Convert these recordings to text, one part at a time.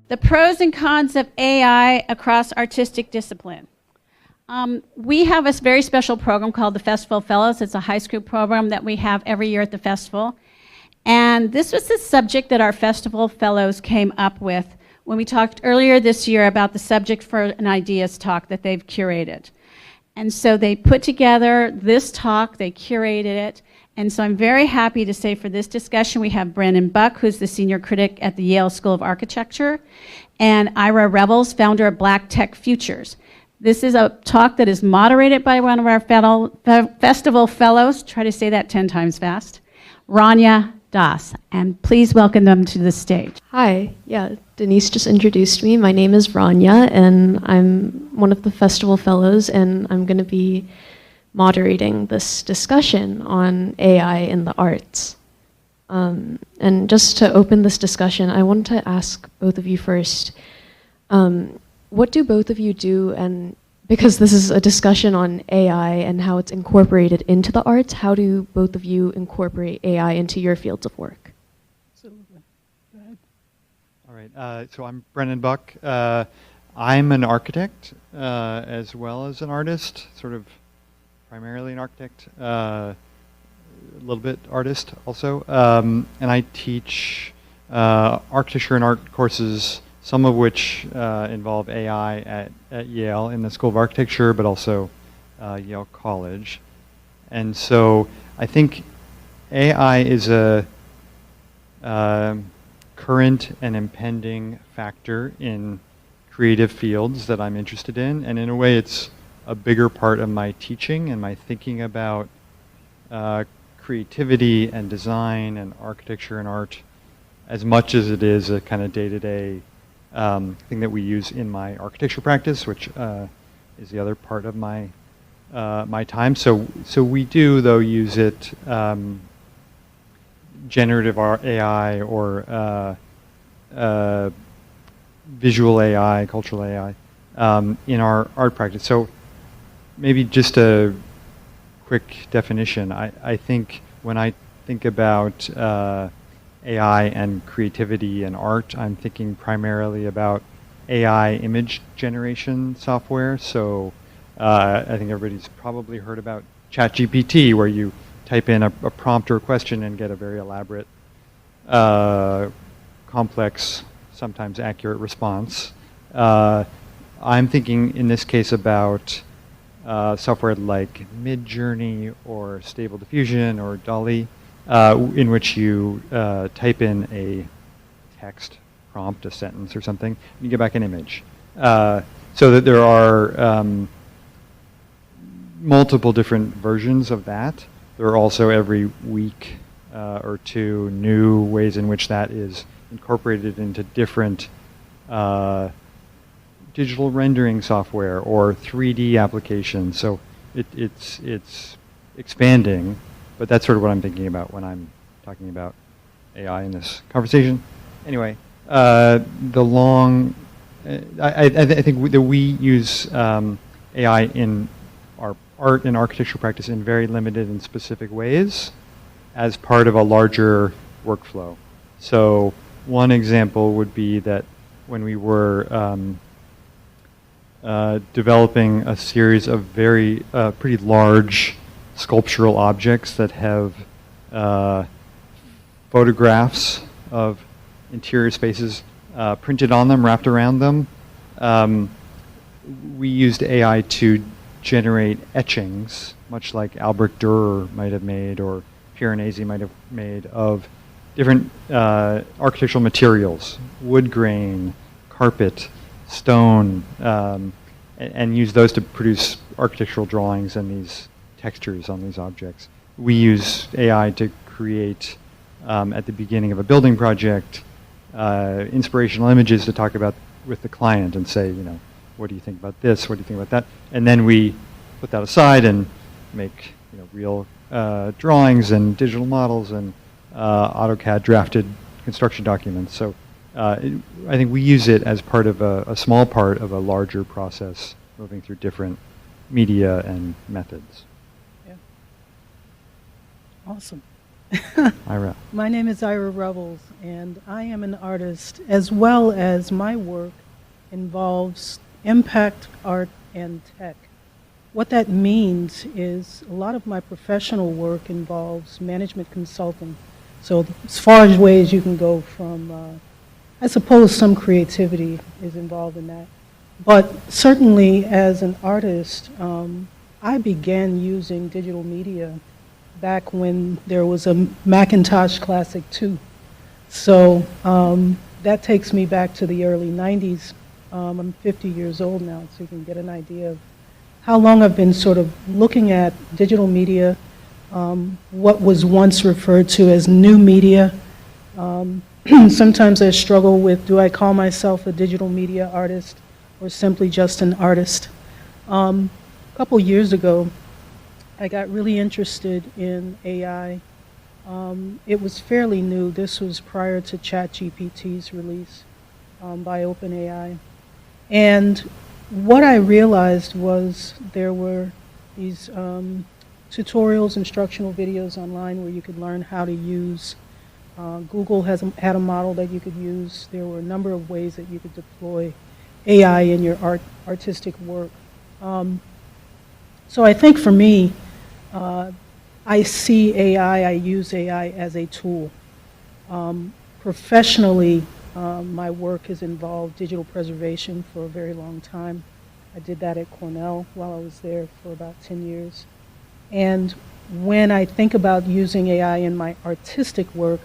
The pros and cons of AI across artistic discipline. We have a very special program called the Festival Fellows. It's a high school program that we have every year at the festival. And this was the subject that our Festival Fellows came up with when we talked earlier this year about the subject for an ideas talk that they've curated. And so they put together this talk, they curated it, and so I'm very happy to say for this discussion we have Brennan Buck, who's the senior critic at the Yale School of Architecture, and Revels, founder of Black Tech Futures. This is a talk that is moderated by one of our Festival Fellows, try to say that 10 times fast, Rania, and please welcome them to the stage. Hi, Denise just introduced me. My name is Rania, and I'm one of the Festival Fellows, and I'm going to be moderating this discussion on AI in the arts. And just to open this discussion, I want to ask both of you first, what do both of you do, and because this is a discussion on AI and how it's incorporated into the arts, how do both of you incorporate AI into your fields of work? Absolutely. Go ahead. All right, so I'm Brennan Buck. I'm an architect as well as an artist, sort of primarily an architect, a little bit artist also. And I teach architecture and art courses, some of which involve AI at Yale in the School of Architecture, but also Yale College. And so I think AI is a current and impending factor in creative fields that I'm interested in, and in a way it's a bigger part of my teaching and my thinking about creativity and design and architecture and art as much as it is a kind of day-to-day thing that we use in my architecture practice, which is the other part of my my time. So we do though use it, generative AI or visual AI, cultural AI, in our art practice. So maybe just a quick definition. I think when I think about AI and creativity and art, I'm thinking primarily about AI image generation software. So I think everybody's probably heard about ChatGPT, where you type in a prompt or a question and get a very elaborate, complex, sometimes accurate response. I'm thinking in this case about software like Midjourney or Stable Diffusion or DALL-E, in which you type in a text prompt, a sentence or something, and you get back an image. So that there are multiple different versions of that. There are also every week or two new ways in which that is incorporated into different digital rendering software or 3D applications. So it's expanding. But that's sort of what I'm thinking about when I'm talking about AI in this conversation. Anyway, I think that we use AI in our art and architecture practice in very limited and specific ways as part of a larger workflow. So one example would be that when we were developing a series of very pretty large sculptural objects that have photographs of interior spaces printed on them, wrapped around them. We used AI to generate etchings, much like Albrecht Dürer might have made or Piranesi might have made, of different architectural materials, wood grain, carpet, stone, and use those to produce architectural drawings and these textures on these objects. We use AI to create, at the beginning of a building project, inspirational images to talk about with the client and say, you know, what do you think about this? What do you think about that? And then we put that aside and make, you know, real drawings and digital models and AutoCAD drafted construction documents. So I think we use it as part of a small part of a larger process moving through different media and methods. Awesome. Ira. My name is Ira Revels, and I am an artist, as well as my work involves impact art and tech. What that means is a lot of my professional work involves management consulting. So as far as ways you can go from, I suppose some creativity is involved in that. But certainly as an artist, I began using digital media back when there was a Macintosh Classic 2. So that takes me back to the early 90s. I'm 50 years old now, so you can get an idea of how long I've been sort of looking at digital media, what was once referred to as new media. Sometimes I struggle with, do I call myself a digital media artist or simply just an artist? A couple years ago, I got really interested in AI. It was fairly new. This was prior to ChatGPT's release by OpenAI. And what I realized was there were these tutorials, instructional videos online where you could learn how to use. Google had a model that you could use. There were a number of ways that you could deploy AI in your artistic work. So I think for me, I see AI, I use AI as a tool. Professionally, my work has involved digital preservation for a very long time. I did that at Cornell while I was there for about 10 years. And when I think about using AI in my artistic work,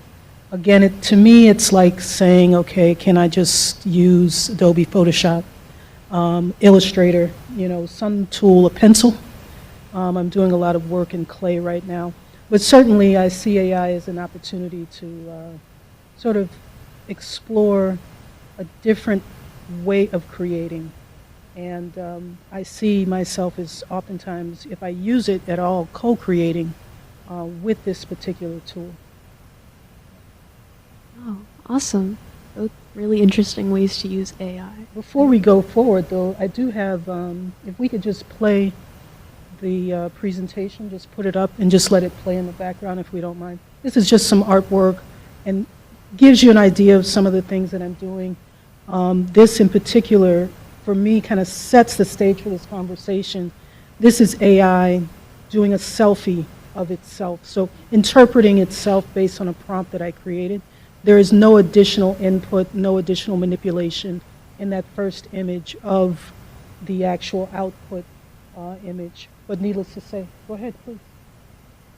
again, to me, it's like saying, okay, can I just use Adobe Photoshop, Illustrator, some tool, a pencil? I'm doing a lot of work in clay right now. But certainly I see AI as an opportunity to sort of explore a different way of creating. And I see myself as oftentimes, if I use it at all, co-creating with this particular tool. Oh, awesome. Both really interesting ways to use AI. Before we go forward, though, I do have, if we could just play the presentation, just put it up and just let it play in the background if we don't mind. This is just some artwork and gives you an idea of some of the things that I'm doing. This in particular, for me, kind of sets the stage for this conversation. This is AI doing a selfie of itself, so interpreting itself based on a prompt that I created. There is no additional input, no additional manipulation in that first image of the actual output image. But needless to say, go ahead, please.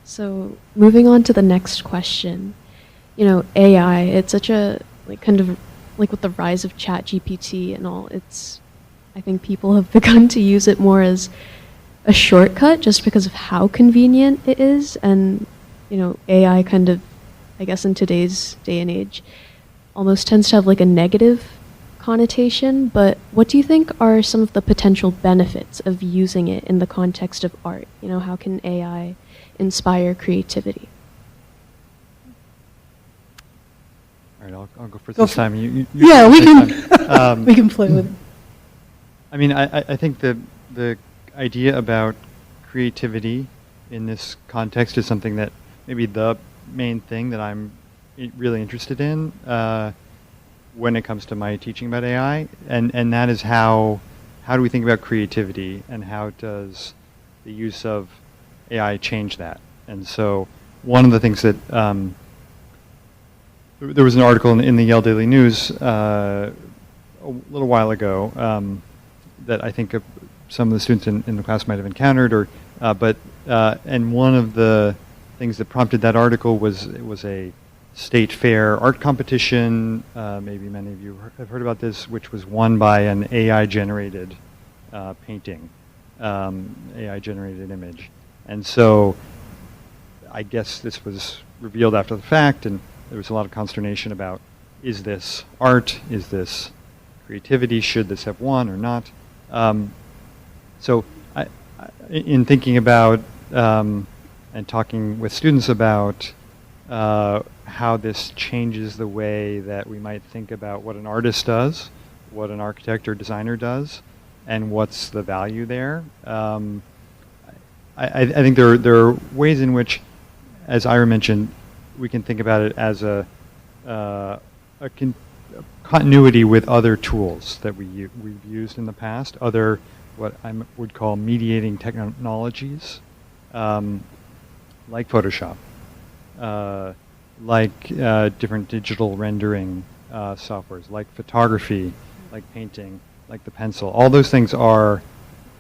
So moving on to the next question, AI, it's such a, kind of like with the rise of ChatGPT and all, I think people have begun to use it more as a shortcut just because of how convenient it is. And, AI kind of, I guess in today's day and age, almost tends to have a negative connotation. But what do you think are some of the potential benefits of using it in the context of art? How can AI inspire creativity? All right, I'll go first this time. Yeah, we can. We can play with it. I mean, I think the idea about creativity in this context is something that maybe the main thing that I'm really interested in when it comes to my teaching about AI, and that is how do we think about creativity and how does the use of AI change that? And so one of the things that there was an article in the Yale Daily News a little while ago that I think some of the students in the class might have encountered, and one of the things that prompted that article was it was a state fair art competition. Maybe many of you have heard about this, which was won by an AI-generated painting, AI-generated image. And so I guess this was revealed after the fact, and there was a lot of consternation about, is this art? Is this creativity? Should this have won or not? So in thinking about and talking with students about how this changes the way that we might think about what an artist does, what an architect or designer does, and what's the value there. I think there are ways in which, as Ira mentioned, we can think about it as a a continuity with other tools that we've used in the past, other what I would call mediating technologies, like Photoshop, like different digital rendering softwares, like photography, like painting, like the pencil. All those things are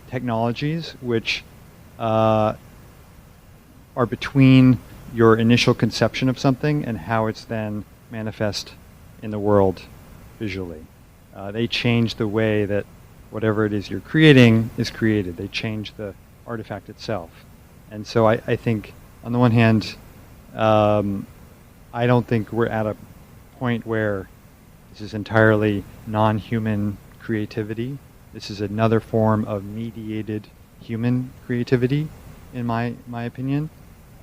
technologies which are between your initial conception of something and how it's then manifest in the world visually. They change the way that whatever it is you're creating is created. They change the artifact itself. And so I think, on the one hand, I don't think we're at a point where this is entirely non-human creativity. This is another form of mediated human creativity, in my opinion.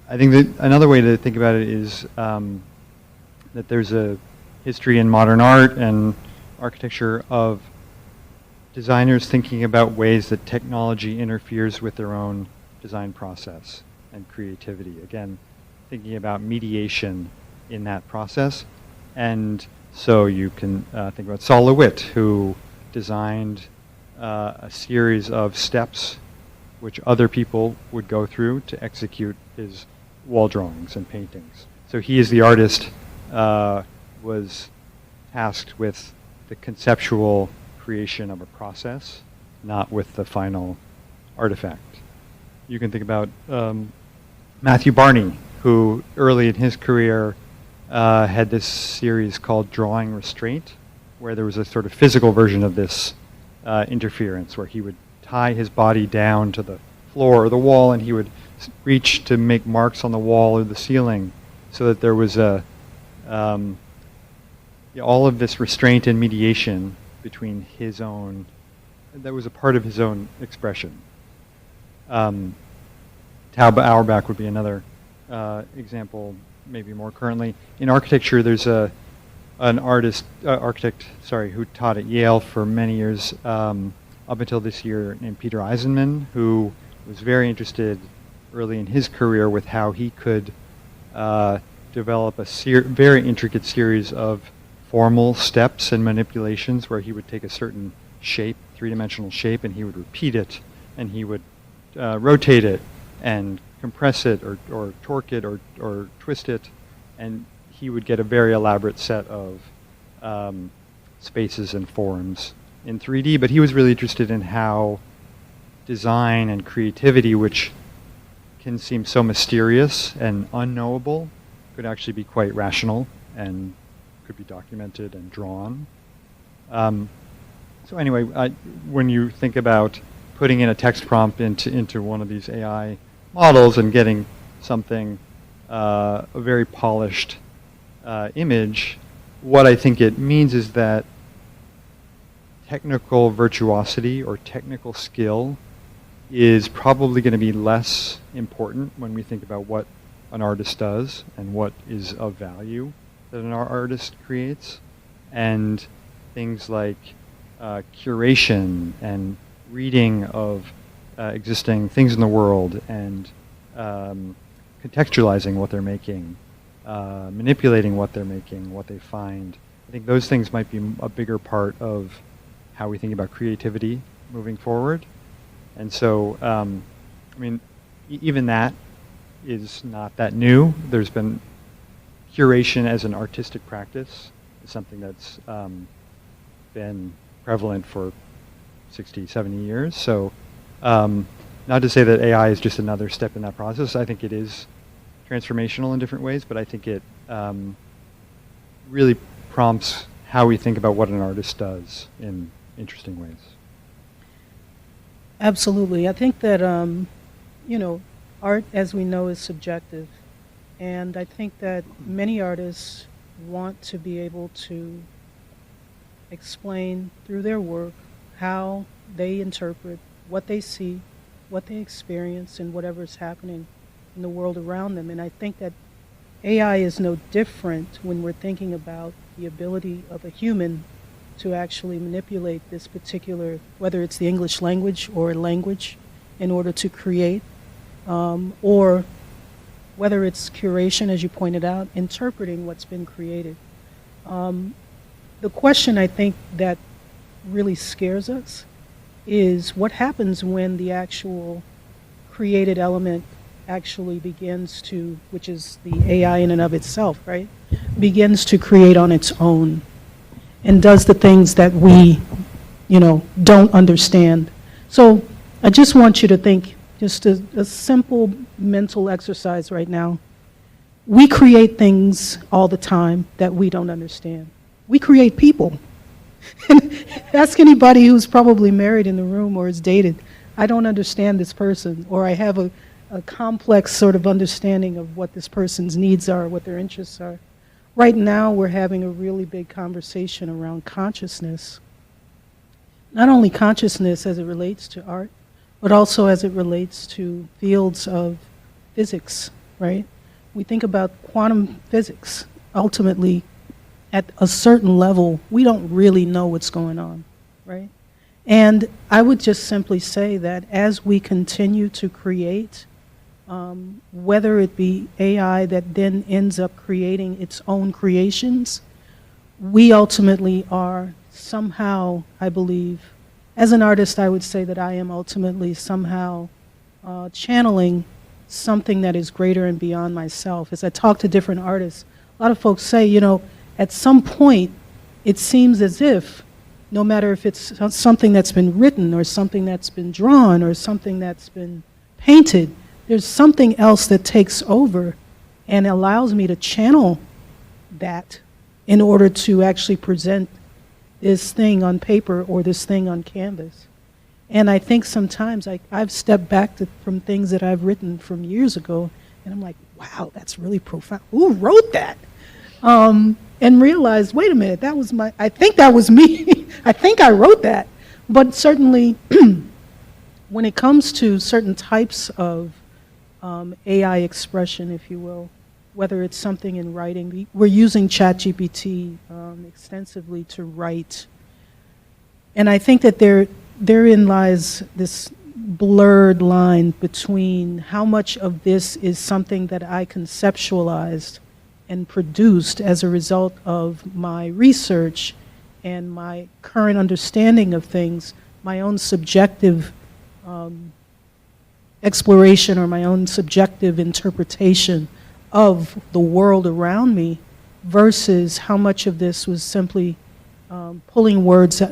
I think that another way to think about it is that there's a history in modern art and architecture of designers thinking about ways that technology interferes with their own design process and creativity. Again, thinking about mediation in that process. And so you can think about Sol LeWitt, who designed a series of steps which other people would go through to execute his wall drawings and paintings. So he, as the artist, was tasked with the conceptual creation of a process, not with the final artifact. You can think about Matthew Barney, who early in his career had this series called Drawing Restraint, where there was a sort of physical version of this interference, where he would tie his body down to the floor or the wall, and he would reach to make marks on the wall or the ceiling, so that there was all of this restraint and mediation between his own, that was a part of his own expression. Taube Auerbach would be another example, maybe more currently. In architecture, there's an architect, who taught at Yale for many years, up until this year, named Peter Eisenman, who was very interested early in his career with how he could develop a very intricate series of formal steps and manipulations, where he would take a certain shape, three-dimensional shape, and he would repeat it, and he would rotate it and compress it or torque it or twist it, and he would get a very elaborate set of spaces and forms in 3D. But he was really interested in how design and creativity, which can seem so mysterious and unknowable, could actually be quite rational and could be documented and drawn. So anyway, when you think about putting in a text prompt into one of these AI models and getting something, a very polished image, what I think it means is that technical virtuosity or technical skill is probably going to be less important when we think about what an artist does and what is of value that an artist creates. And things like curation and reading of existing things in the world and contextualizing what they're making, manipulating what they're making, what they find. I think those things might be a bigger part of how we think about creativity moving forward. And so, even that is not that new. There's been curation as an artistic practice, is something that's been prevalent for 60, 70 years. So not to say that AI is just another step in that process. I think it is transformational in different ways, but I think it really prompts how we think about what an artist does in interesting ways. Absolutely. I think that, art, as we know, is subjective. And I think that many artists want to be able to explain through their work how they interpret what they see, what they experience, and whatever's happening in the world around them. And I think that AI is no different when we're thinking about the ability of a human to actually manipulate this particular, whether it's the English language or a language, in order to create, or whether it's curation, as you pointed out, interpreting what's been created. The question I think that really scares us is what happens when the actual created element actually begins to, which is the AI in and of itself, right, begins to create on its own and does the things that we, don't understand. So I just want you to think, just a simple mental exercise right now. We create things all the time that we don't understand. We create people. Ask anybody who's probably married in the room or is dated. I don't understand this person, or I have a complex sort of understanding of what this person's needs are, what their interests are. Right now, we're having a really big conversation around consciousness. Not only consciousness as it relates to art, but also as it relates to fields of physics, right? We think about quantum physics. Ultimately, at a certain level, we don't really know what's going on, right? And I would just simply say that as we continue to create, whether it be AI that then ends up creating its own creations, we ultimately are somehow, I believe, as an artist, I would say that I am ultimately somehow channeling something that is greater and beyond myself. As I talk to different artists, a lot of folks say, at some point, it seems as if, no matter if it's something that's been written or something that's been drawn or something that's been painted, there's something else that takes over and allows me to channel that in order to actually present this thing on paper or this thing on canvas. And I think sometimes I've stepped back from things that I've written from years ago, and I'm like, wow, that's really profound. Who wrote that? And realized, wait a minute, I think that was me. I think I wrote that. But certainly, when it comes to certain types of AI expression, if you will, whether it's something in writing, we're using ChatGPT extensively to write. And I think that therein lies this blurred line between how much of this is something that I conceptualized and produced as a result of my research and my current understanding of things, my own subjective exploration or my own subjective interpretation of the world around me, versus how much of this was simply pulling words,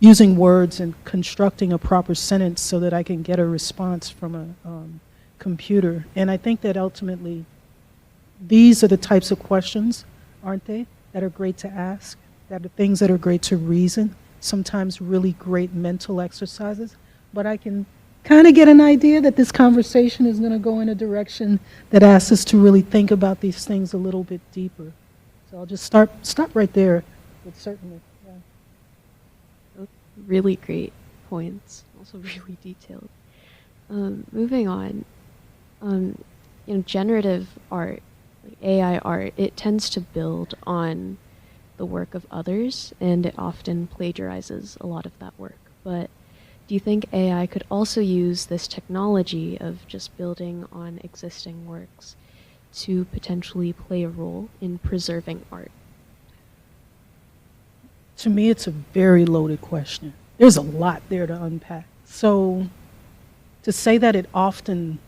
using words and constructing a proper sentence so that I can get a response from a computer. And I think that ultimately, these are the types of questions, aren't they, that are great to ask, that are things that are great to reason, sometimes really great mental exercises. But I can kind of get an idea that this conversation is going to go in a direction that asks us to really think about these things a little bit deeper. So I'll just stop right there, but certainly, yeah. Really great points, also really detailed. Moving on, generative art, like AI art, it tends to build on the work of others, and it often plagiarizes a lot of that work. But do you think AI could also use this technology of just building on existing works to potentially play a role in preserving art? To me, it's a very loaded question. There's a lot there to unpack. So to say that it often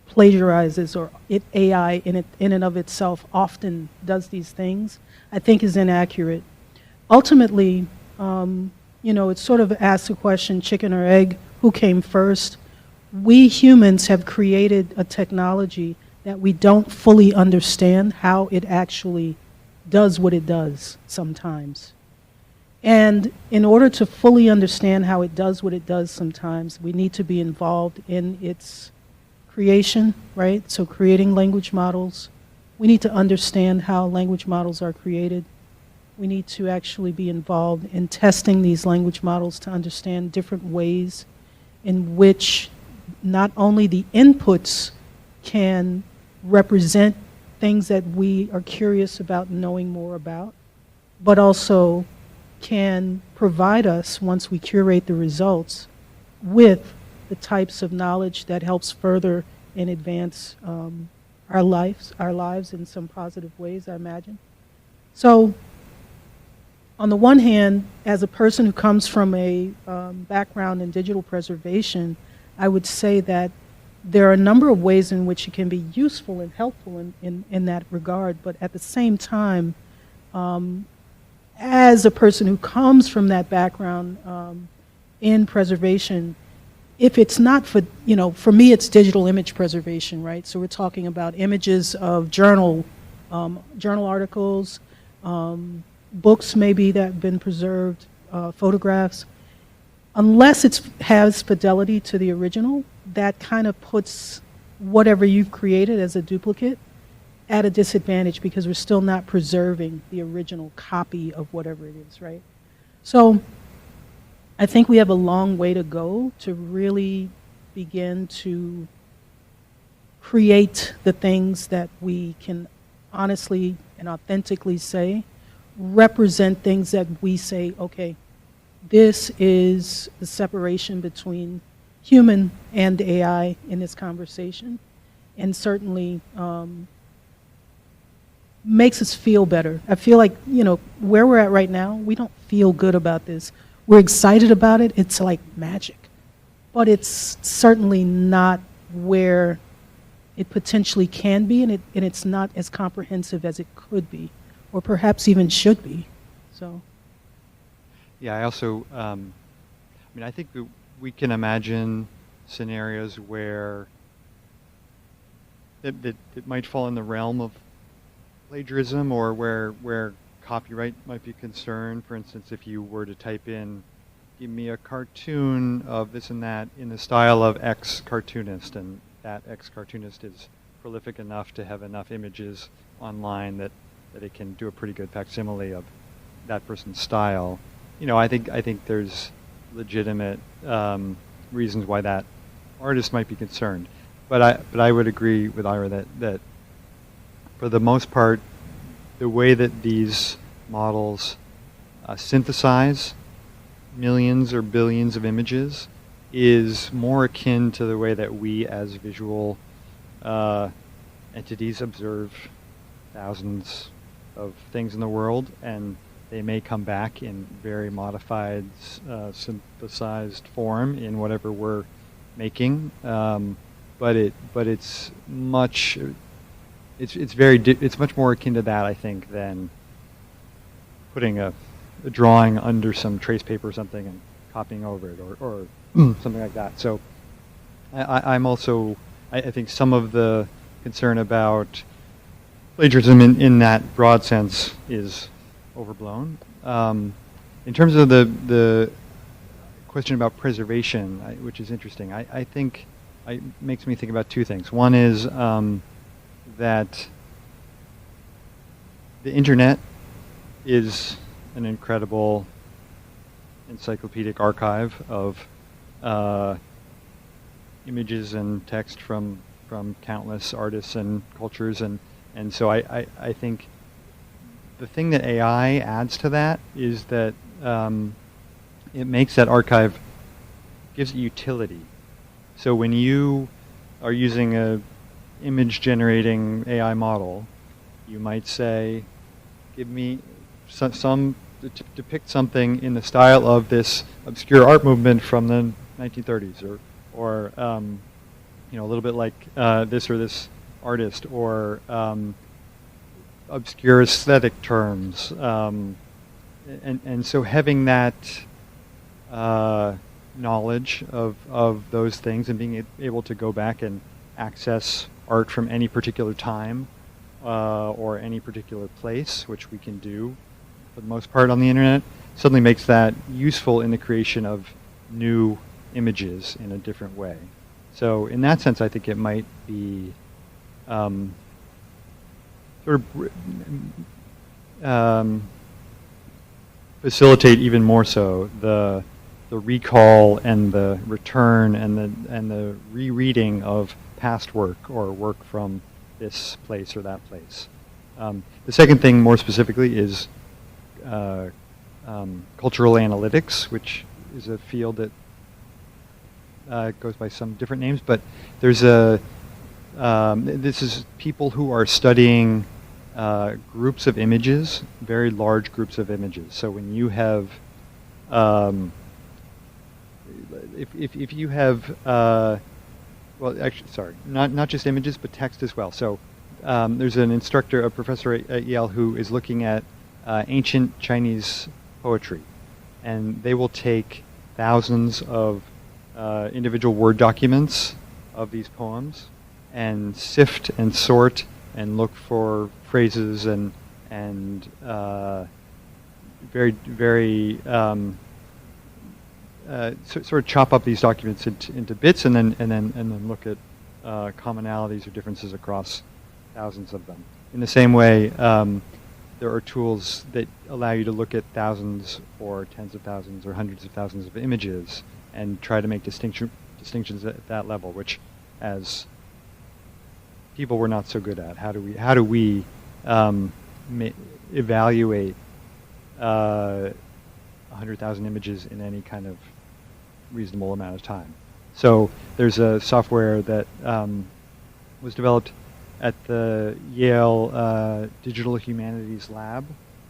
plagiarizes, or AI in and of itself often does these things, I think is inaccurate. Ultimately, it sort of asks the question, chicken or egg, who came first? We humans have created a technology that we don't fully understand how it actually does what it does sometimes. And in order to fully understand how it does what it does sometimes, we need to be involved in its creation, right? So creating language models. We need to understand how language models are created. We need to actually be involved in testing these language models to understand different ways in which not only the inputs can represent things that we are curious about knowing more about, but also can provide us, once we curate the results, with the types of knowledge that helps further and advance our lives in some positive ways, I imagine. So on the one hand, as a person who comes from a background in digital preservation, I would say that there are a number of ways in which it can be useful and helpful in that regard, but at the same time, as a person who comes from that background in preservation, if it's not for, for me it's digital image preservation, right? So we're talking about images of journal articles, books maybe that have been preserved, photographs. Unless it has fidelity to the original, that kind of puts whatever you've created as a duplicate at a disadvantage because we're still not preserving the original copy of whatever it is, right? So I think we have a long way to go to really begin to create the things that we can honestly and authentically say, represent things that we say, okay, this is the separation between human and AI in this conversation, and certainly makes us feel better. I feel like, where we're at right now, we don't feel good about this. We're excited about it. It's like magic. But it's certainly not where it potentially can be, and it's not as comprehensive as it could be, or perhaps even should be. So. Yeah, I also, I think we can imagine scenarios where it might fall in the realm of plagiarism, or where copyright might be concerned. For instance, if you were to type in, give me a cartoon of this and that in the style of X cartoonist, and that X cartoonist is prolific enough to have enough images online that it can do a pretty good facsimile of that person's style. I think there's legitimate reasons why that artist might be concerned. But I would agree with Ira that for the most part, the way that these models synthesize millions or billions of images is more akin to the way that we as visual entities observe thousands of things in the world, and they may come back in very modified, synthesized form in whatever we're making. But it's much more akin to that, I think, than putting a drawing under some trace paper or something and copying over it, or something like that. So I think some of the concern about plagiarism in that broad sense is overblown. In terms of the question about preservation, which is interesting, I think it makes me think about two things. One is that the internet is an incredible encyclopedic archive of images and text from countless artists and cultures, and so I think the thing that AI adds to that is that it makes that archive, gives it utility. So when you are using a image generating AI model, you might say, give me depict something in the style of this obscure art movement from the 1930s, or a little bit like this or this artist, or obscure aesthetic terms, and so having that knowledge of those things and being able to go back and access art from any particular time or any particular place, which we can do for the most part on the internet, suddenly makes that useful in the creation of new images in a different way. So in that sense, I think it might be facilitate even more so the recall and the return and the rereading of past work or work from this place or that place. The second thing, more specifically, is cultural analytics, which is a field that goes by some different names, but there's this is people who are studying groups of images, very large groups of images. So when you have, if you have, well, actually, sorry, not just images, but text as well. So there's an instructor, a professor at Yale, who is looking at ancient Chinese poetry, and they will take thousands of individual Word documents of these poems and sift and sort and look for phrases and very sort of chop up these documents into bits and then look at commonalities or differences across thousands of them. In the same way, there are tools that allow you to look at thousands or tens of thousands or hundreds of thousands of images and try to make distinctions at that level, which as people were not so good at. How do we evaluate 100,000 images in any kind of reasonable amount of time? So there's a software that was developed at the Yale Digital Humanities Lab,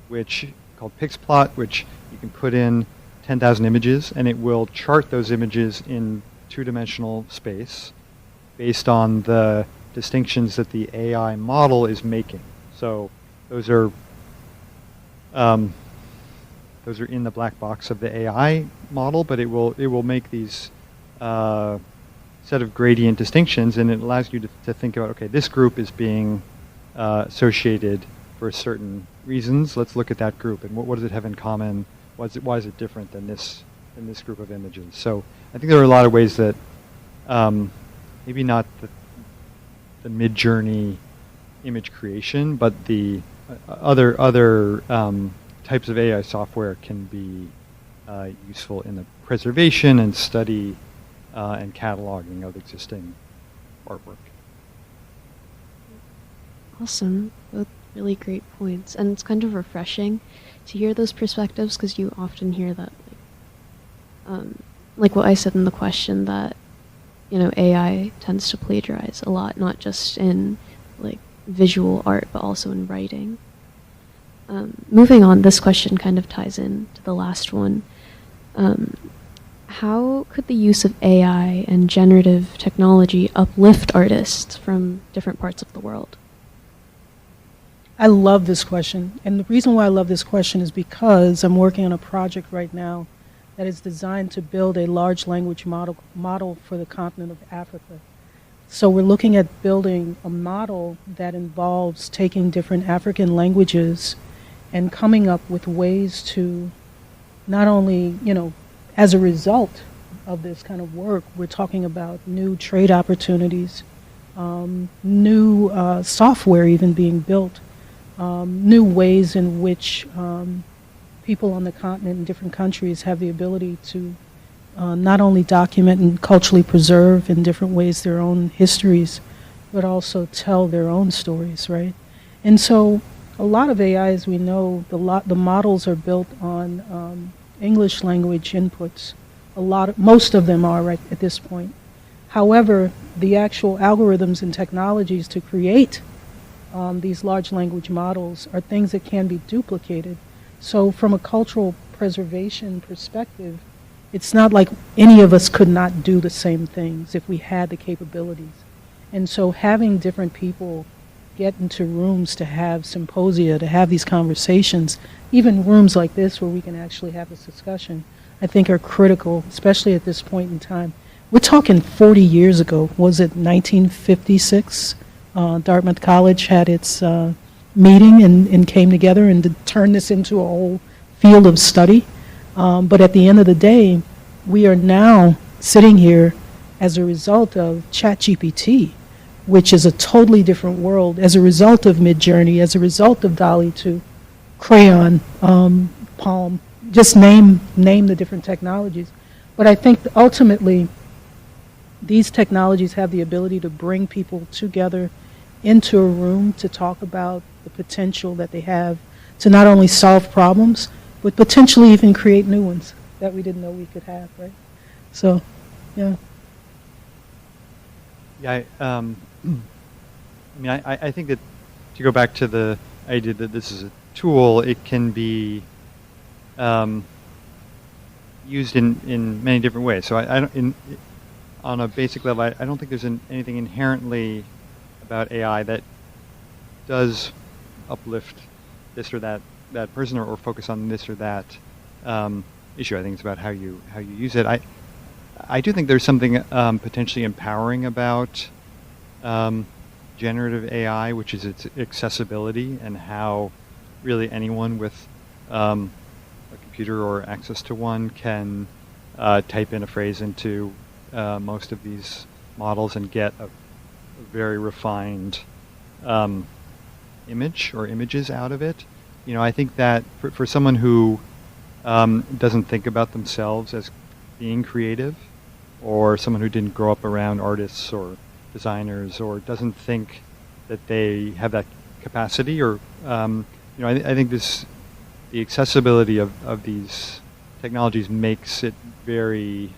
which called PixPlot, which you can put in 10,000 images, and it will chart those images in two-dimensional space based on the distinctions that the AI model is making. So those are in the black box of the AI model, but it will make these set of gradient distinctions, and it allows you to think about, okay, this group is being associated for certain reasons. Let's look at that group, and what does it have in common? Why is it different than this group of images? So I think there are a lot of ways that maybe not the mid-journey image creation, but the other types of AI software can be useful in the preservation and study and cataloging of existing artwork. Awesome. Both really great points. And it's kind of refreshing to hear those perspectives, because you often hear that, like what I said in the question, that AI tends to plagiarize a lot, not just in like visual art, but also in writing. Moving on, this question kind of ties in to the last one. How could the use of AI and generative technology uplift artists from different parts of the world? I love this question. And the reason why I love this question is because I'm working on a project right now that is designed to build a large language model for the continent of Africa. So we're looking at building a model that involves taking different African languages and coming up with ways to not only, as a result of this kind of work, we're talking about new trade opportunities, new software even being built, new ways in which people on the continent in different countries have the ability to not only document and culturally preserve in different ways their own histories, but also tell their own stories, right? And so a lot of AI, as we know, the models are built on English language inputs. Most of them are right at this point. However, the actual algorithms and technologies to create these large language models are things that can be duplicated. So from a cultural preservation perspective, it's not like any of us could not do the same things if we had the capabilities. And so having different people get into rooms to have symposia, to have these conversations, even rooms like this where we can actually have this discussion, I think are critical, especially at this point in time. We're talking 40 years ago. Was it 1956? Dartmouth College had its meeting and came together and turned this into a whole field of study. But at the end of the day, we are now sitting here as a result of ChatGPT, which is a totally different world, as a result of Midjourney, as a result of DALL-E 2, Crayon, Palm, just name the different technologies. But I think ultimately, these technologies have the ability to bring people together into a room to talk about the potential that they have to not only solve problems, but potentially even create new ones that we didn't know we could have, right? So, yeah. Yeah, I think that to go back to the idea that this is a tool, it can be used in many different ways. So I don't, on a basic level, I don't think there's anything inherently about AI that does uplift this or that person or focus on this or that issue. I think it's about how you use it. I do think there's something potentially empowering about generative AI, which is its accessibility and how really anyone with a computer or access to one can type in a phrase into most of these models and get a very refined image or images out of it. You know, I think that for someone who doesn't think about themselves as being creative, or someone who didn't grow up around artists or designers, or doesn't think that they have that capacity, or you know, I think the accessibility of these technologies makes it it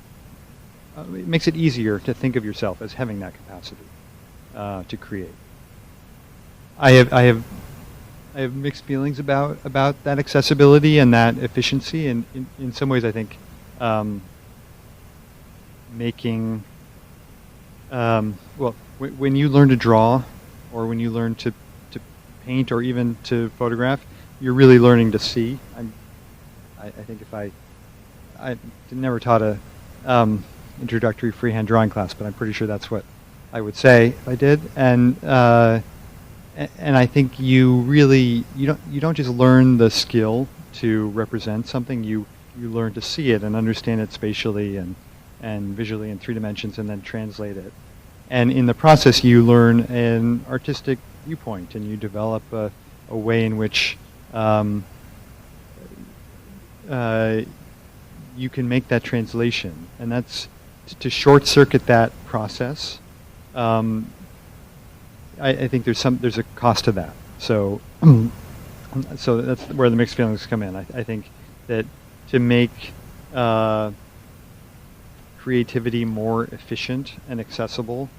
makes it easier to think of yourself as having that capacity to create. I have mixed feelings about that accessibility and that efficiency, and in some ways I think making well, when you learn to draw, or when you learn to paint, or even to photograph, you're really learning to see. I think if I never taught a introductory freehand drawing class, but I'm pretty sure that's what I would say if I did. And I think you don't just learn the skill to represent something. You learn to see it and understand it spatially and visually in 3 dimensions, and then translate it. And in the process, you learn an artistic viewpoint, and you develop a way in which you can make that translation. And that's to short circuit that process. I think there's a cost to that. So so that's where the mixed feelings come in. I think that to make creativity more efficient and accessible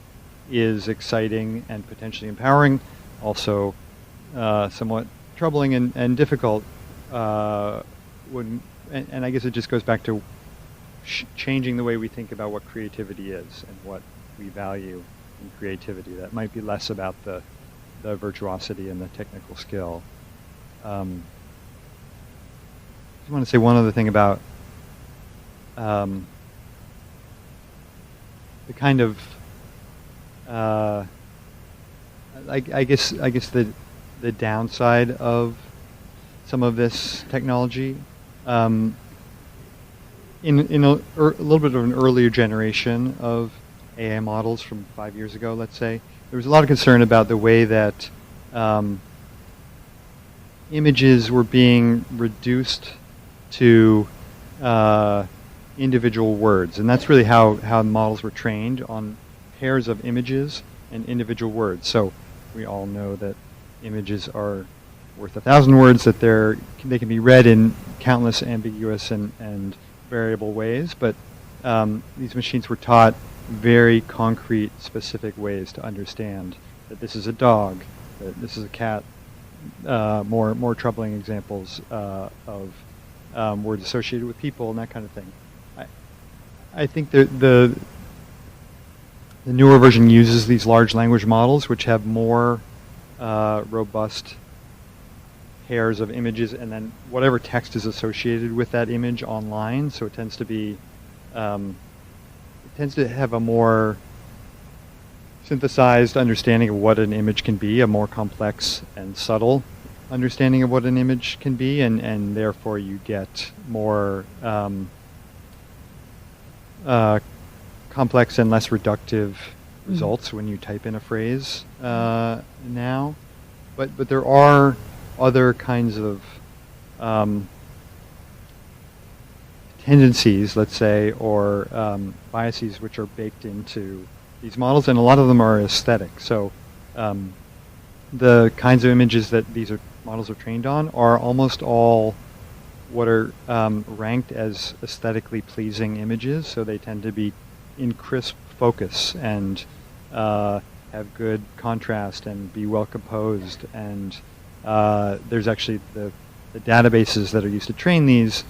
is exciting and potentially empowering, also somewhat troubling and difficult. And I guess it just goes back to changing the way we think about what creativity is and what we value in creativity. That might be less about the virtuosity and the technical skill. I just want to say one other thing about the kind of I guess the downside of some of this technology. In a little bit of an earlier generation of AI models from 5 years ago, let's say, there was a lot of concern about the way that images were being reduced to individual words. And that's really how models were trained, on pairs of images and individual words. So we all know that images are worth 1,000 words, that they can be read in countless ambiguous and variable ways, but these machines were taught very concrete, specific ways to understand that this is a dog, that this is a cat. More troubling examples of words associated with people and that kind of thing. I think the newer version uses these large language models, which have more robust pairs of images, and then whatever text is associated with that image online. So it tends to be, it tends to have a more synthesized understanding of what an image can be, a more complex and subtle understanding of what an image can be, and therefore you get more complex and less reductive results when you type in a phrase now. But there are other kinds of tendencies, let's say, or biases which are baked into these models, and a lot of them are aesthetic. So the kinds of images that these models are trained on are almost all what are ranked as aesthetically pleasing images. So they tend to be in crisp focus and have good contrast and be well composed and There's actually the databases that are used to train these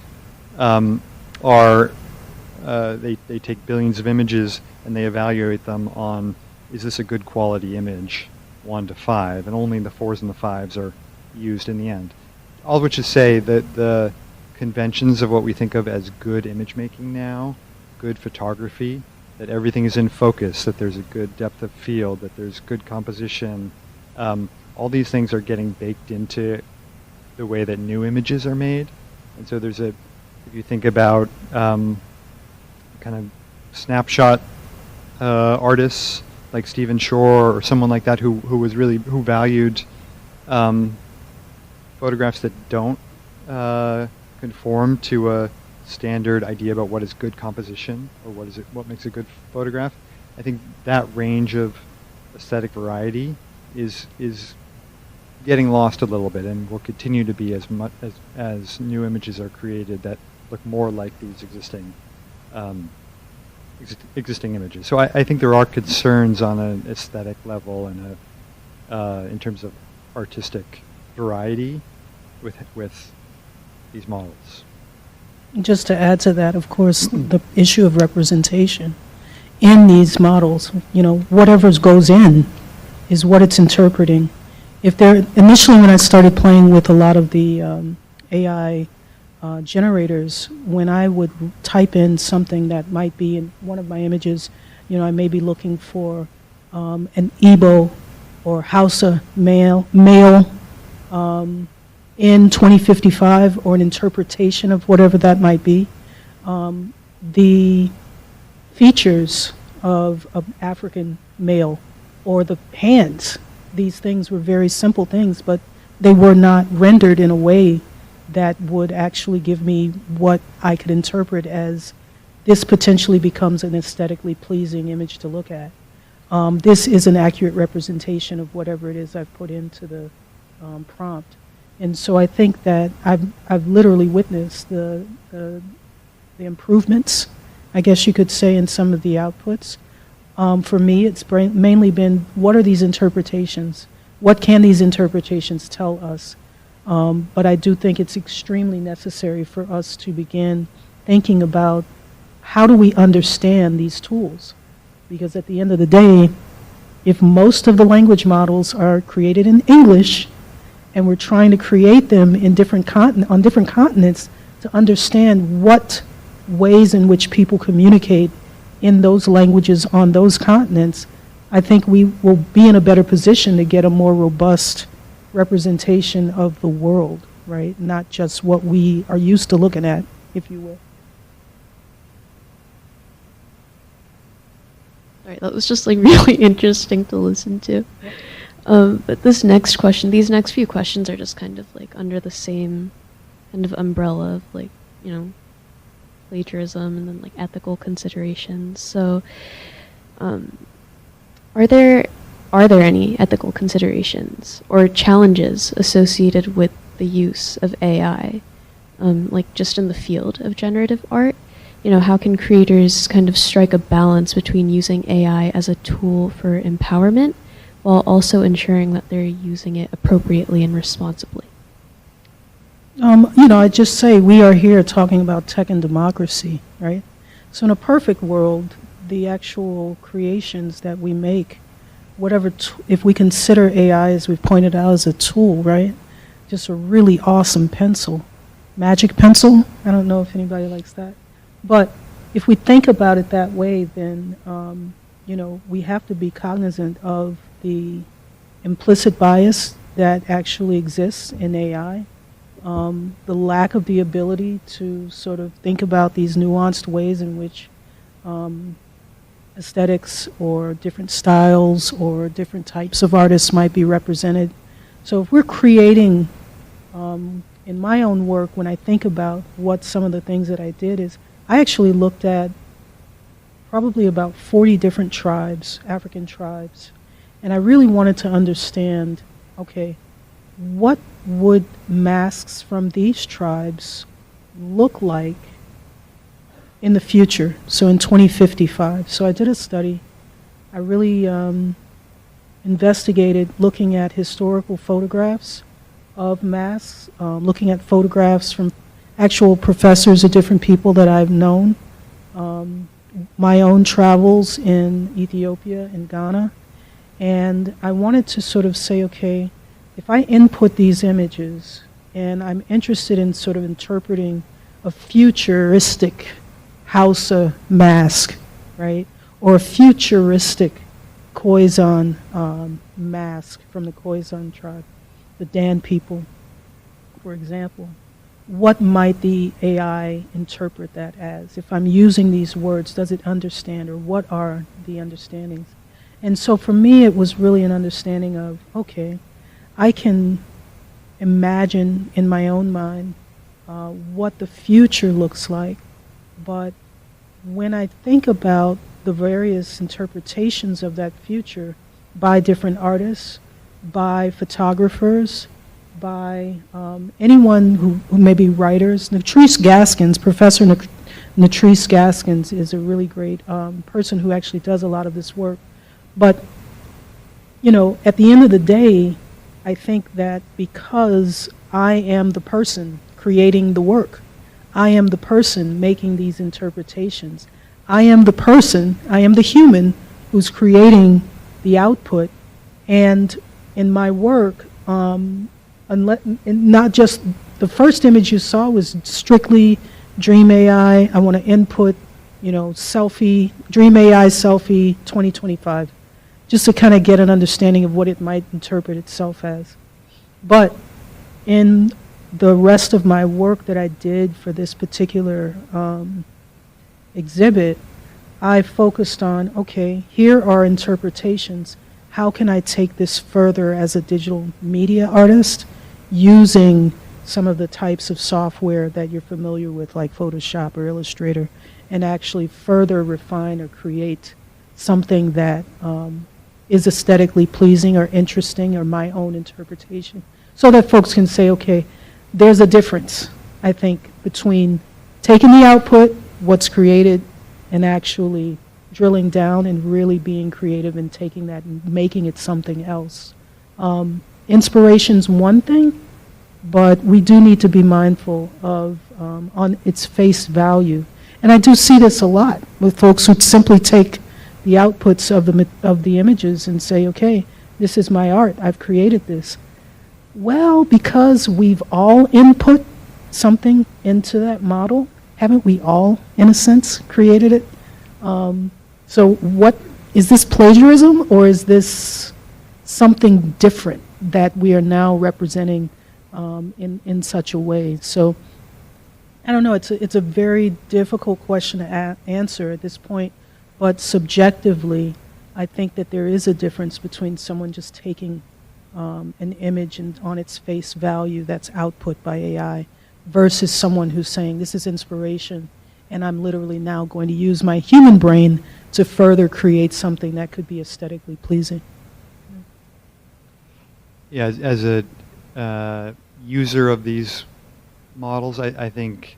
they take billions of images and they evaluate them on, is this a good quality image, 1 to 5, and only the 4s and the 5s are used in the end. All of which is say that the conventions of what we think of as good image making now, good photography, that everything is in focus, that there's a good depth of field, that there's good composition, all these things are getting baked into the way that new images are made. And so there's if you think about kind of snapshot artists like Stephen Shore or someone like that who valued photographs that don't conform to a standard idea about what is good composition or what makes a good photograph. I think that range of aesthetic variety is getting lost a little bit, and will continue to be as much as new images are created that look more like these existing images. So I think there are concerns on an aesthetic level and in terms of artistic variety with these models. Just to add to that, of course, the issue of representation in these models, whatever goes in is what it's interpreting. Initially when I started playing with a lot of the AI generators, when I would type in something that might be in one of my images, I may be looking for an Igbo or Hausa male in 2055, or an interpretation of whatever that might be. The features of African male, or the hands, these things were very simple things, but they were not rendered in a way that would actually give me what I could interpret as this potentially becomes an aesthetically pleasing image to look at. This is an accurate representation of whatever it is I've put into the prompt. And so I think that I've literally witnessed the improvements, I guess you could say, in some of the outputs. For me, it's mainly been, what are these interpretations? What can these interpretations tell us? But I do think it's extremely necessary for us to begin thinking about how do we understand these tools? Because at the end of the day, if most of the language models are created in English, and we're trying to create them in on different continents to understand what ways in which people communicate in those languages on those continents, I think we will be in a better position to get a more robust representation of the world, right? Not just what we are used to looking at, if you will. All right, that was just really interesting to listen to. Yep. But these next few questions are just kind of under the same kind of umbrella of plagiarism and then ethical considerations. So, are there any ethical considerations or challenges associated with the use of AI, just in the field of generative art? How can creators kind of strike a balance between using AI as a tool for empowerment while also ensuring that they're using it appropriately and responsibly? I just say we are here talking about tech and democracy, right? So in a perfect world, the actual creations that we make, if we consider AI, as we've pointed out, as a tool, right? Just a really awesome pencil. Magic pencil, I don't know if anybody likes that. But if we think about it that way, then, we have to be cognizant of the implicit bias that actually exists in AI. The lack of the ability to sort of think about these nuanced ways in which aesthetics or different styles or different types of artists might be represented. So if we're creating, in my own work, when I think about what some of the things that I did is, I actually looked at probably about 40 different tribes, African tribes, and I really wanted to understand, okay, what would masks from these tribes look like in the future, so in 2055. So I did a study. I really investigated looking at historical photographs of masks, looking at photographs from actual professors or different people that I've known, my own travels in Ethiopia and Ghana. And I wanted to sort of say, okay, if I input these images and I'm interested in sort of interpreting a futuristic Hausa mask, right? Or a futuristic Khoisan mask from the Khoisan tribe, the Dan people, for example. What might the AI interpret that as? If I'm using these words, does it understand, or what are the understandings? And so for me, it was really an understanding of, okay, I can imagine in my own mind what the future looks like, but when I think about the various interpretations of that future by different artists, by photographers, by anyone who may be writers. Natrice Gaskins, Professor Natrice Gaskins is a really great person who actually does a lot of this work. But, you know, at the end of the day, I think that because I am the person creating the work, I am the person making these interpretations, I am the person, I am the human who's creating the output, and in my work, not just the first image you saw was strictly Dream AI. I want to input, you know, selfie, Dream AI selfie 2025, just to kind of get an understanding of what it might interpret itself as. But in the rest of my work that I did for this particular exhibit, I focused on, okay, here are interpretations. How can I take this further as a digital media artist using some of the types of software that you're familiar with, like Photoshop or Illustrator, and actually further refine or create something that is aesthetically pleasing or interesting or my own interpretation, so that folks can say, okay, there's a difference, I think, between taking the output, what's created, and actually drilling down and really being creative and taking that and making it something else. Inspiration's one thing, but we do need to be mindful of on its face value. And I do see this a lot with folks who simply take the outputs of the images and say, okay, this is my art, I've created this. Well, because we've all input something into that model, haven't we all, in a sense, created it? So what, is this plagiarism, or is this something different that we are now representing in such a way? So I don't know, it's a very difficult question to answer at this point, but subjectively, I think that there is a difference between someone just taking an image and on its face value that's output by AI versus someone who's saying, this is inspiration, and I'm literally now going to use my human brain to further create something that could be aesthetically pleasing. Yeah, as a user of these models, I think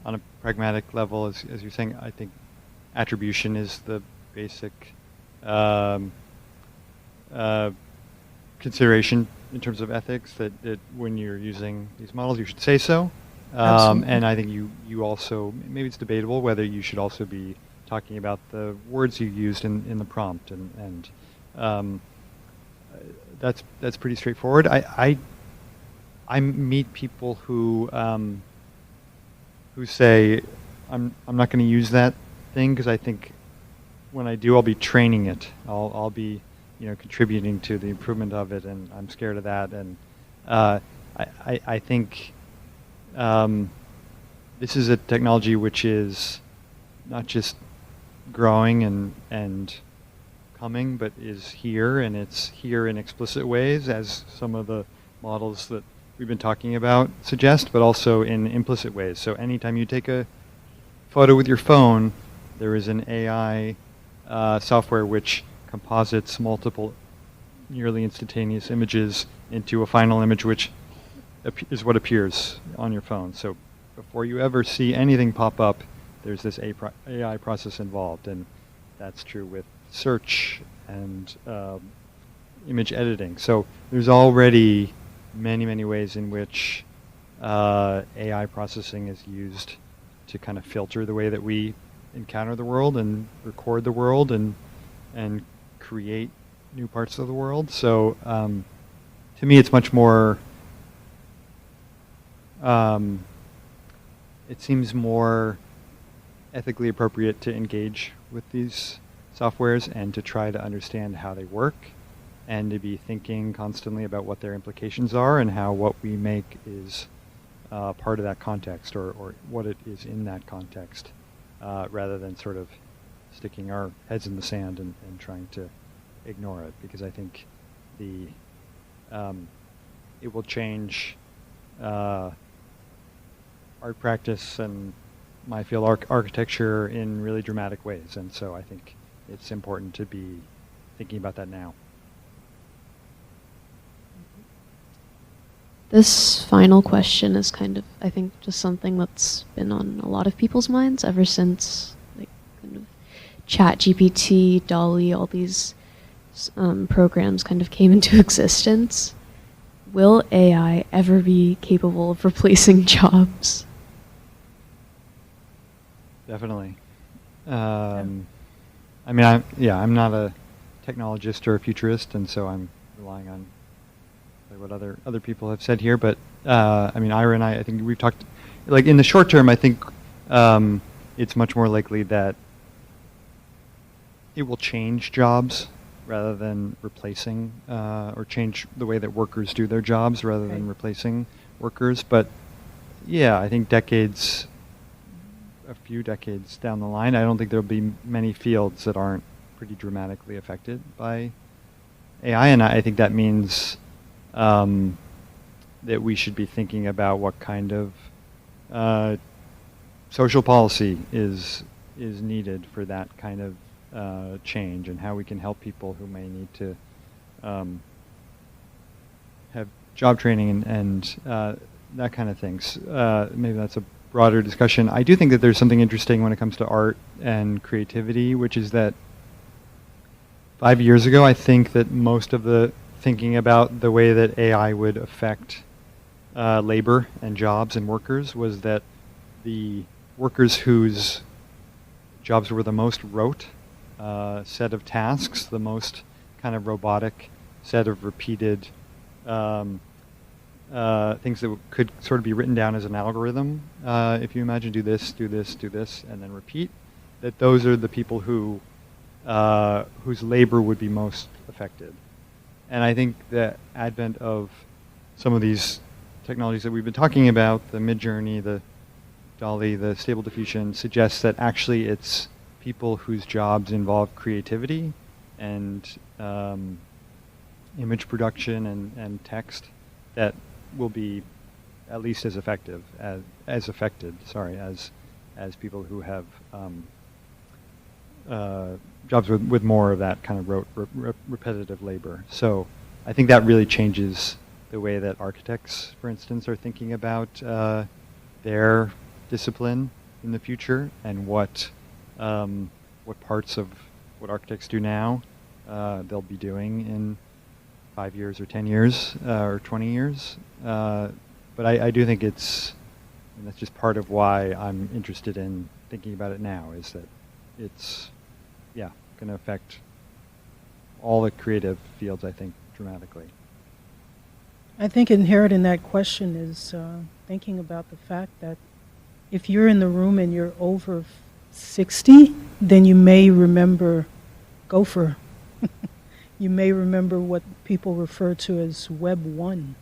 on a pragmatic level, as you're saying, I think attribution is the basic consideration in terms of ethics, that when you're using these models, you should say so. And I think you also, maybe it's debatable whether you should also be talking about the words you used in the prompt, and that's pretty straightforward. I meet people who say, I'm not going to use that thing because I think when I do, I'll be training it. I'll be contributing to the improvement of it, and I'm scared of that. And I think this is a technology which is not just growing and coming, but is here, and it's here in explicit ways, as some of the models that we've been talking about suggest, but also in implicit ways. So anytime you take a photo with your phone, there is an AI software which composites multiple nearly instantaneous images into a final image, which is what appears on your phone. So before you ever see anything pop up, there's this AI process involved, and that's true with search and image editing. So there's already many, many ways in which AI processing is used to kind of filter the way that we encounter the world and record the world and create new parts of the world. So to me, it's much more. It seems more ethically appropriate to engage with these softwares and to try to understand how they work and to be thinking constantly about what their implications are and how what we make is part of that context or what it is in that context, rather than sort of sticking our heads in the sand and trying to ignore it, because I think it will change art practice and my field architecture in really dramatic ways, and so I think it's important to be thinking about that now. This final question is kind of, I think, just something that's been on a lot of people's minds ever since, like, kind of ChatGPT, DALL-E, all these programs kind of came into existence. Will AI ever be capable of replacing jobs? Definitely. I mean, I'm not a technologist or a futurist, and so I'm relying on what other people have said here. But I mean, Ira and I think we've talked, like, in the short term, I think it's much more likely that it will change jobs rather than replacing, or change the way that workers do their jobs rather than replacing workers. But yeah, I think a few decades down the line, I don't think there'll be many fields that aren't pretty dramatically affected by AI, and I think that means that we should be thinking about what kind of social policy is needed for that kind of change, and how we can help people who may need to have job training and that kind of things. Maybe that's a broader discussion. I do think that there's something interesting when it comes to art and creativity, which is that 5 years ago, I think that most of the thinking about the way that AI would affect labor and jobs and workers was that the workers whose jobs were the most rote set of tasks, the most kind of robotic set of repeated things that could sort of be written down as an algorithm. If you imagine, do this, do this, do this, and then repeat, that those are the people who whose labor would be most affected. And I think the advent of some of these technologies that we've been talking about, the Midjourney, the DALL-E, the Stable Diffusion, suggests that actually it's people whose jobs involve creativity and image production and text that will be at least as effective as affected. As people who have jobs with more of that kind of repetitive labor. So I think that really changes the way that architects, for instance, are thinking about their discipline in the future, and what parts of what architects do now they'll be doing in 5 years or 10 years or 20 years. But I do think and that's just part of why I'm interested in thinking about it now, is that it's going to affect all the creative fields, I think, dramatically. I think inherent in that question is thinking about the fact that if you're in the room and you're over 60, then you may remember Gopher. You may remember what people refer to as Web 1.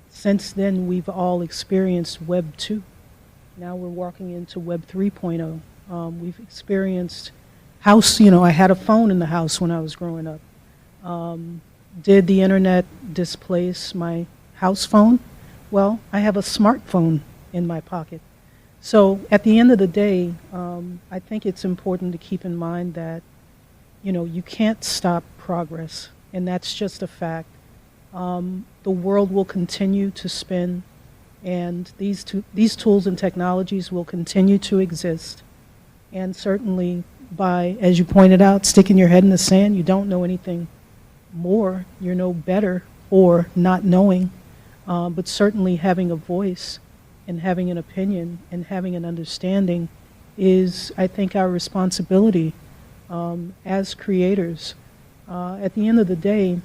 Since then, we've all experienced Web 2. Now we're walking into Web 3.0. We've experienced I had a phone in the house when I was growing up. Did the internet displace my house phone? Well, I have a smartphone in my pocket. So at the end of the day, I think it's important to keep in mind that, you can't stop progress, and that's just a fact. The world will continue to spin, and these tools and technologies will continue to exist. And certainly by, as you pointed out, sticking your head in the sand, you don't know anything more, you're no better or not knowing, but certainly having a voice and having an opinion and having an understanding is, I think, our responsibility as creators. At the end of the day,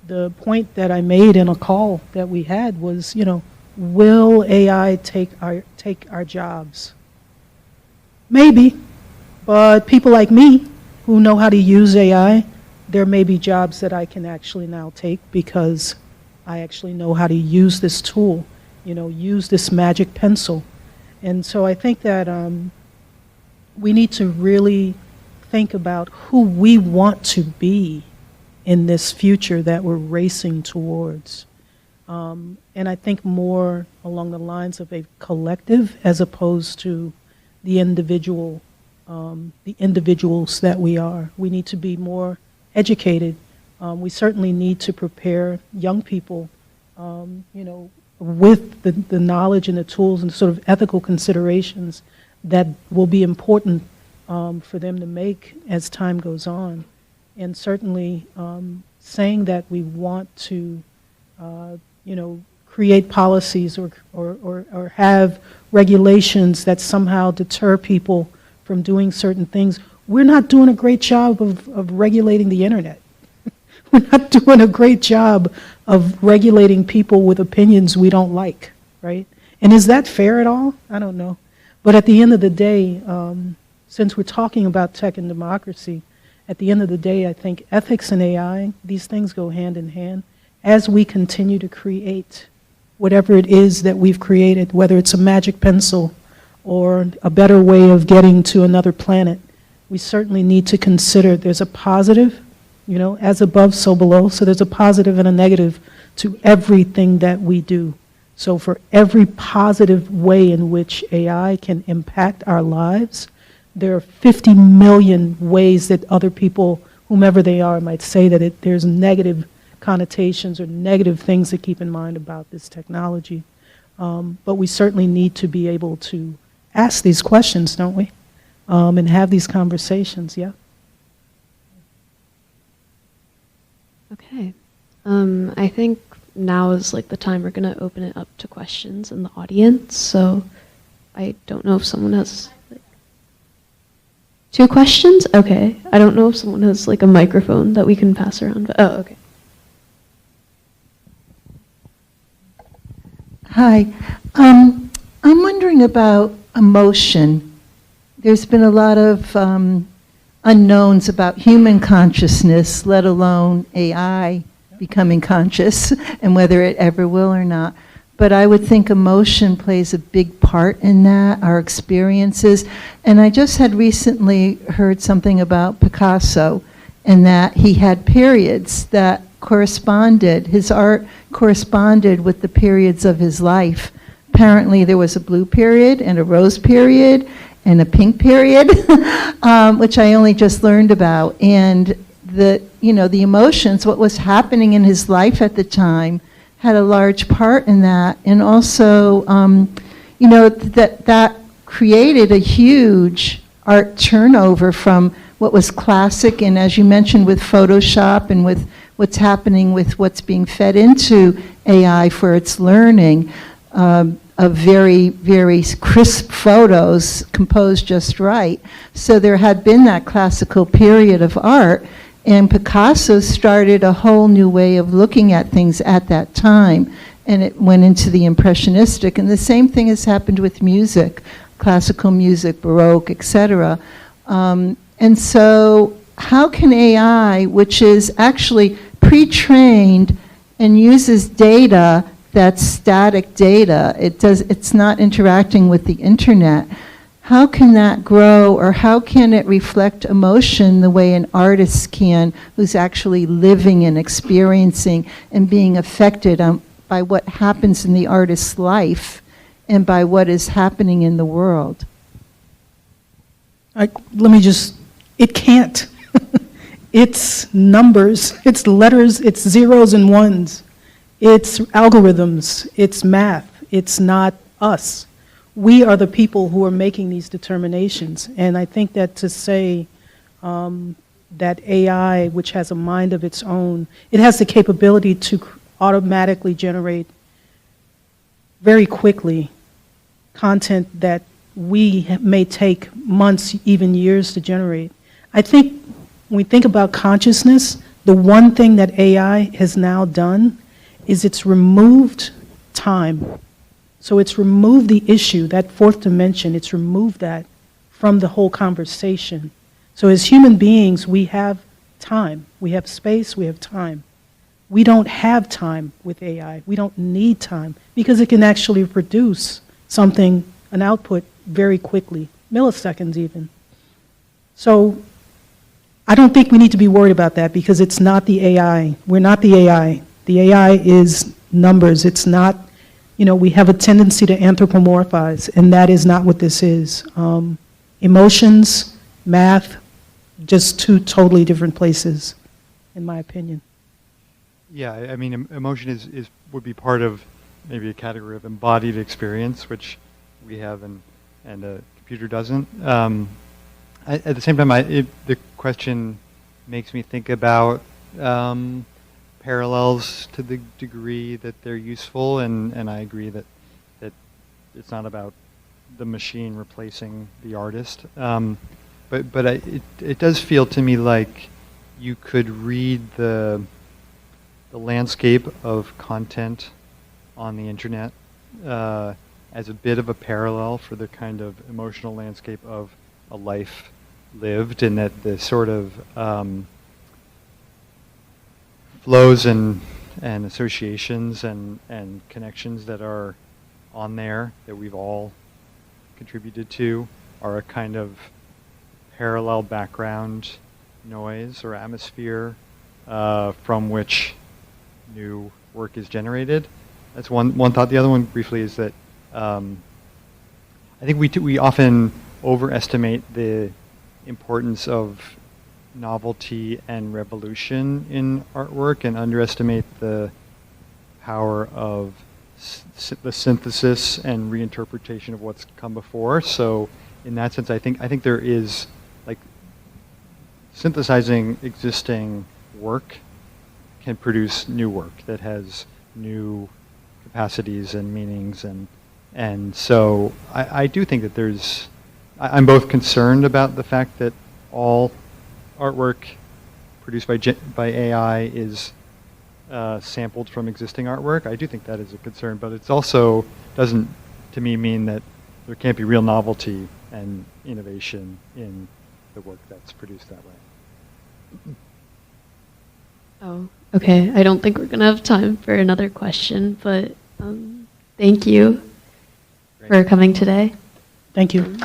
the point that I made in a call that we had was, will AI take our jobs? Maybe, but people like me who know how to use AI, there may be jobs that I can actually now take because I actually know how to use this tool, use this magic pencil. And so I think that we need to really think about who we want to be in this future that we're racing towards. And I think more along the lines of a collective as opposed to the individuals that we are. We need to be more educated. We certainly need to prepare young people, with the knowledge and the tools and sort of ethical considerations that will be important for them to make as time goes on. And certainly saying that we want to, create policies or have regulations that somehow deter people from doing certain things. We're not doing a great job of regulating the internet. We're not doing a great job of regulating people with opinions we don't like, right? And is that fair at all? I don't know. But at the end of the day, since we're talking about tech and democracy, at the end of the day, I think ethics and AI, these things go hand in hand. As we continue to create whatever it is that we've created, whether it's a magic pencil or a better way of getting to another planet, we certainly need to consider there's a positive, as above, so below. So there's a positive and a negative to everything that we do. So for every positive way in which AI can impact our lives, there are 50 million ways that other people, whomever they are, might say that there's negative connotations or negative things to keep in mind about this technology. But we certainly need to be able to ask these questions, don't we? And have these conversations, yeah? Okay. I think now is like the time we're going to open it up to questions in the audience. So I don't know if someone has like 2 questions. Okay. I don't know if someone has like a microphone that we can pass around. But, oh, okay. Hi. I'm wondering about emotion. There's been a lot of unknowns about human consciousness, let alone AI becoming conscious, and whether it ever will or not. But I would think emotion plays a big part in that, our experiences. And I just had recently heard something about Picasso, and that he had periods that corresponded, his art corresponded with the periods of his life. Apparently there was a blue period and a rose period and a pink period, which I only just learned about. And the emotions, what was happening in his life at the time, had a large part in that. And also, that created a huge art turnover from what was classic, and as you mentioned with Photoshop and with what's happening with what's being fed into AI for its learning, of very, very crisp photos composed just right. So there had been that classical period of art, and Picasso started a whole new way of looking at things at that time, and it went into the Impressionistic. And the same thing has happened with music, classical music, Baroque, etc. And so how can AI, which is actually pre-trained and uses data that's static data, it's not interacting with the internet, how can that grow, or how can it reflect emotion the way an artist can, who's actually living and experiencing and being affected by what happens in the artist's life and by what is happening in the world? It can't. It's numbers, it's letters, it's zeros and ones. It's algorithms, it's math, it's not us. We are the people who are making these determinations. And I think that to say that AI, which has a mind of its own, it has the capability automatically generate very quickly content that may take months, even years to generate. I think when we think about consciousness, the one thing that AI has now done is it's removed time. So it's removed the issue, that fourth dimension, it's removed that from the whole conversation. So as human beings, we have time, we have space, we have time. We don't have time with AI. We don't need time because it can actually produce something, an output, very quickly, milliseconds even. So I don't think we need to be worried about that because it's not the AI. We're not the AI. The AI is numbers. It's not, we have a tendency to anthropomorphize, and that is not what this is. Emotions, math, just two totally different places, in my opinion. Yeah, I mean, emotion would be part of maybe a category of embodied experience, which we have and a computer doesn't. At the same time, the question makes me think about parallels to the degree that they're useful, and I agree that it's not about the machine replacing the artist. But it does feel to me like you could read the landscape of content on the internet as a bit of a parallel for the kind of emotional landscape of a life lived, and that the sort of flows and associations and connections that are on there that we've all contributed to are a kind of parallel background noise or atmosphere from which new work is generated. That's one thought. The other one, briefly, is that I think we often overestimate the importance of novelty and revolution in artwork and underestimate the power of the synthesis and reinterpretation of what's come before. So in that sense, I think there is, like, synthesizing existing work can produce new work that has new capacities and meanings, and so I do think that I'm both concerned about the fact that all artwork produced by AI is sampled from existing artwork. I do think that is a concern, but it also doesn't, to me, mean that there can't be real novelty and innovation in the work that's produced that way. Oh, okay. I don't think we're going to have time for another question, but thank you for coming today. Thank you.